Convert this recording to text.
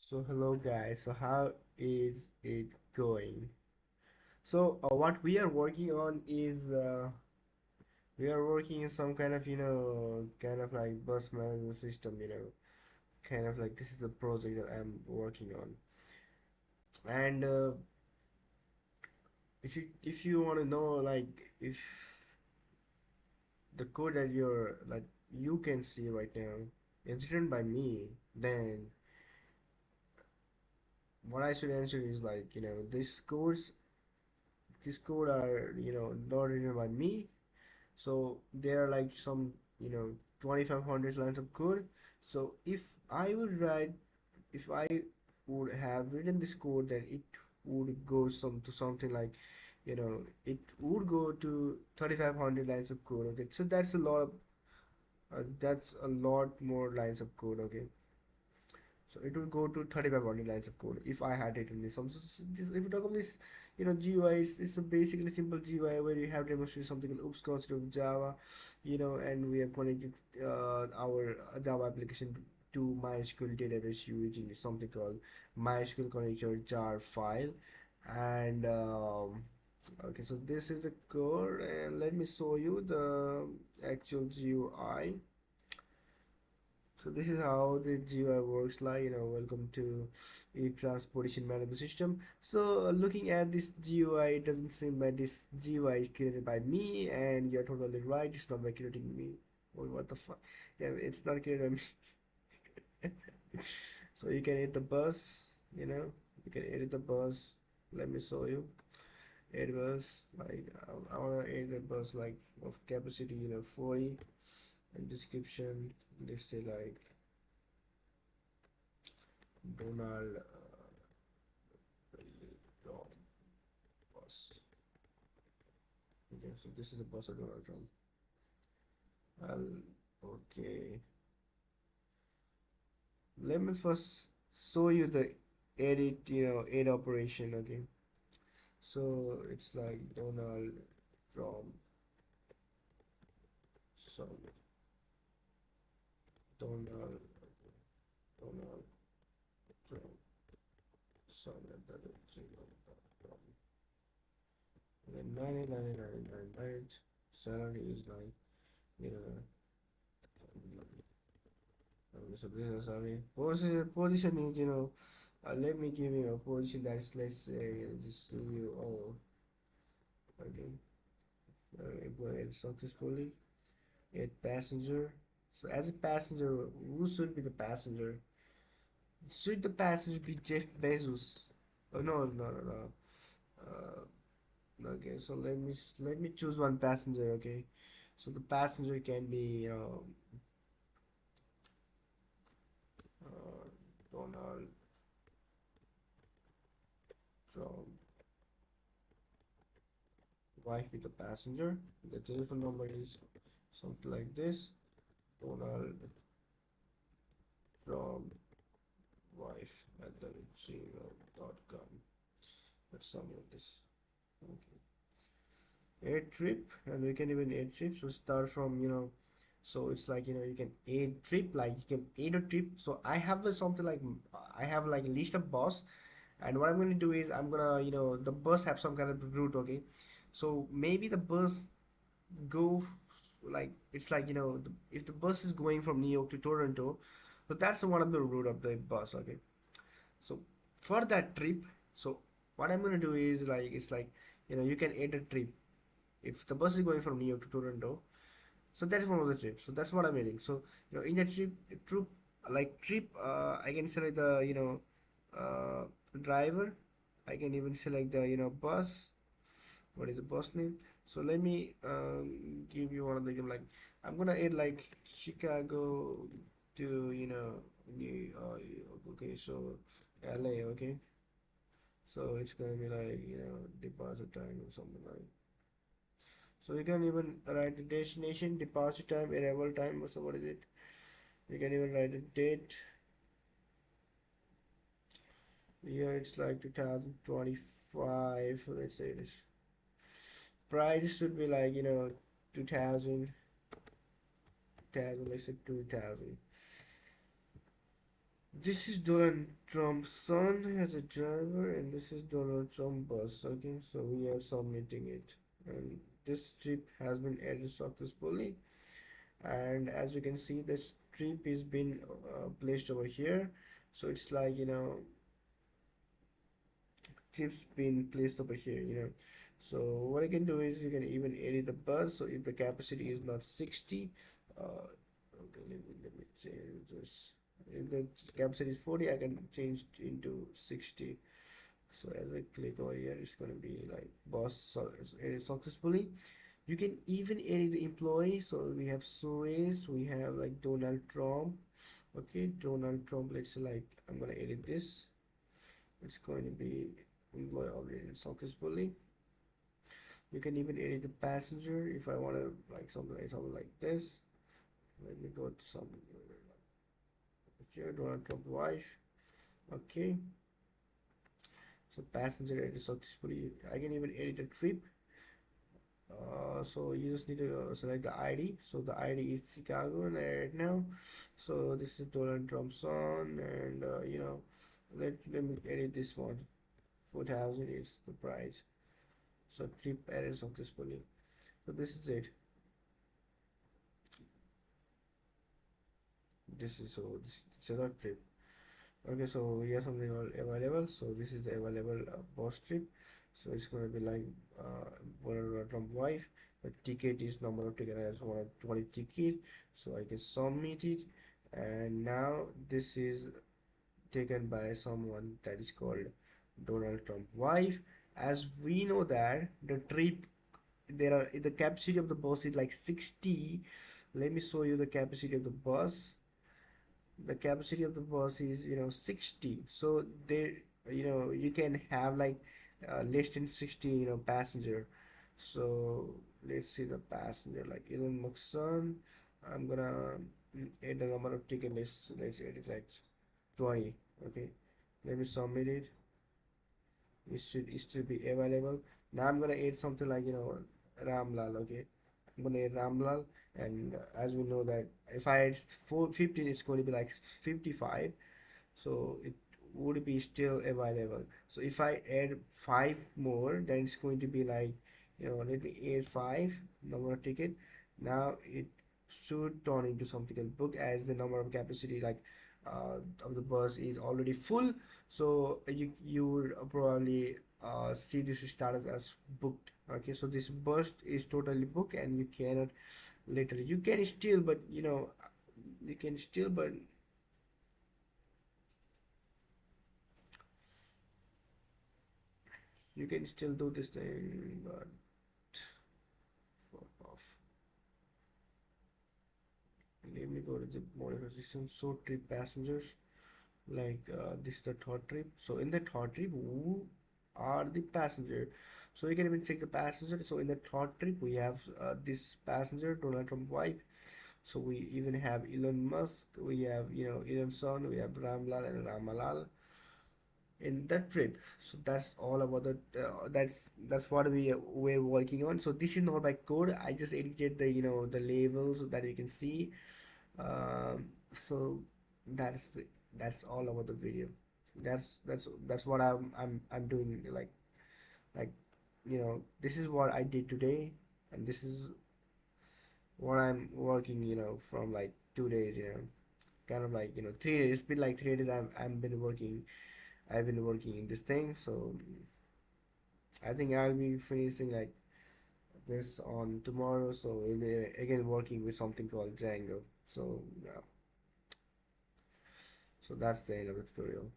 So hello guys, so how is it going? So what we are working on is we are working in some kind of kind of like bus management system, kind of like this is the project that I'm working on. And if you want to know like if the code that you can see right now is written by me, then what I should answer is like this code are not written by me. So there are like some 2500 lines of code. So if I would have written this code, then it would go to something like it would go to 3500 lines of code. Okay, so that's a lot more lines of code. Okay, so it would go to 3500 lines of code if I had it in this. If you talk about this, GUI, it's a basically simple GUI where you have demonstrated something called oops concept of Java, and we have connected our Java application to MySQL database using something called MySQL connector jar file, and okay, so this is the code, and let me show you the actual GUI. So this is how the GUI works like, welcome to a transportation management system. So looking at this GUI, it doesn't seem that this GUI is created by me, and you're totally right, it's not by creating me. Oh, what the fuck? Yeah, it's not created by me. So you can edit the bus, you can edit the bus. Let me show you. Edit bus, like I wanna edit the bus like of capacity, 40, and description, let's say like Donald Trump bus. Okay, so this is the bus of Donald Trump. I'll okay. Let me first show you the edit operation. Okay, so it's like Donald Trump. So Donald Donald Trump. So that is Trump. And then 99 salary is like you know so this is sorry. Position is let me give you a position that's let's say just CEO. Okay, employed successfully. A passenger. So as a passenger, who should be the passenger? Should the passenger be Jeff Bezos? Oh no no no no. Okay, so let me choose one passenger. Okay, so the passenger can be Donald Trump. Wife with the passenger. The telephone number is something like this. Donald Trump wife at the gmail.com. Let's sum of this. Okay. Aid trip, and we can even aid trips. So start from so it's like you can aid trip, like you can aid a trip. So I have something like I have like a list of bus, and what I'm going to do is I'm gonna the bus have some kind of route. Okay, so maybe the bus go like it's like if the bus is going from New York to Toronto, so that's one of the route of the bus. Okay, so for that trip, so what I'm gonna do is like it's like you can add a trip if the bus is going from New York to Toronto. So that's one of the trips. So that's what I'm adding. So in the trip I can select the uh, driver. I can even select the bus. What is the bus name? So let me give you one of the like I'm gonna add like Chicago to New okay, so LA. Okay, so it's gonna be like deposit time or something like. So you can even write the destination, deposit time, arrival time, or so what is it? You can even write the date. Here it's like 2025. Let's say this price should be like 2000, 2000. Let's say 2000. This is Donald Trump's son as a driver, and this is Donald Trump bus. Okay, so we are submitting it, and this strip has been added successfully. And as you can see, the strip is been placed over here. So it's like, chips been placed over here. So what I can do is you can even edit the bus. So if the capacity is not 60, okay, let me change this. If the capacity is 40, I can change it into 60. So as I click over here, it's gonna be like boss, so it's edit successfully. You can even edit the employee. So we have Suresh, we have like Donald Trump. Okay, Donald Trump. Let's say like I'm gonna edit this. It's going to be employee already successfully. You can even edit the passenger if I want to like something like this. Let me go to something here. Donald Trump wife. Okay, so passenger edit successfully. I can even edit a trip. So you just need to select the ID. So the ID is Chicago and right now. So this is Donald Trump's son, and let me edit this one. 4,000 is the price. So trip added successfully. So this is it. This is our trip. Okay, so we have something called available. So this is the available bus trip. So it's going to be like Trump wife. The ticket is number of ticket. I just want 20 ticket, so I can submit it. And now this is taken by someone that is called Donald Trump wife. As we know that the trip, there are the capacity of the bus is like 60. Let me show you the capacity of the bus. The capacity of the bus is 60. So there, you can have like less than 60 passenger. So let's see the passenger like Elon Musk's son. I'm gonna add the number of ticket. Let's add it like 20. Okay, let me submit it. It should be available. Now I'm gonna add something like Ramlal. Okay, I'm gonna add Ramlal, and as we know that if I add 415, it's going to be like 55. So it would be still available. So if I add five more, then it's going to be like, let me add five number of ticket. Now it should turn into something else book as the number of capacity like of the bus is already full. So you would probably see this status as booked. Okay, so this bus is totally booked and you cannot literally, you can still, but you can still, but you can still do this thing, but fuck off. Let me go to the modifier system. So trip passengers, like this is the third trip. So in the third trip, who are the passenger? So you can even check the passenger. So in the third trip, we have this passenger, Donald Trump wife. So we even have Elon Musk. We have Elon's son. We have Ramlal and Ramalal in that trip. So that's all about the that's what we're working on. So this is not by code. I just edited the the labels so that you can see. So that's that's all about the video. That's what I'm doing, like this is what I did today, and this is what I'm working from like 2 days, kind of like 3 days. It's been like 3 days I've been working in this thing. So I think I'll be finishing like this on tomorrow. So we'll be again working with something called Django. So yeah, so that's the end of the tutorial.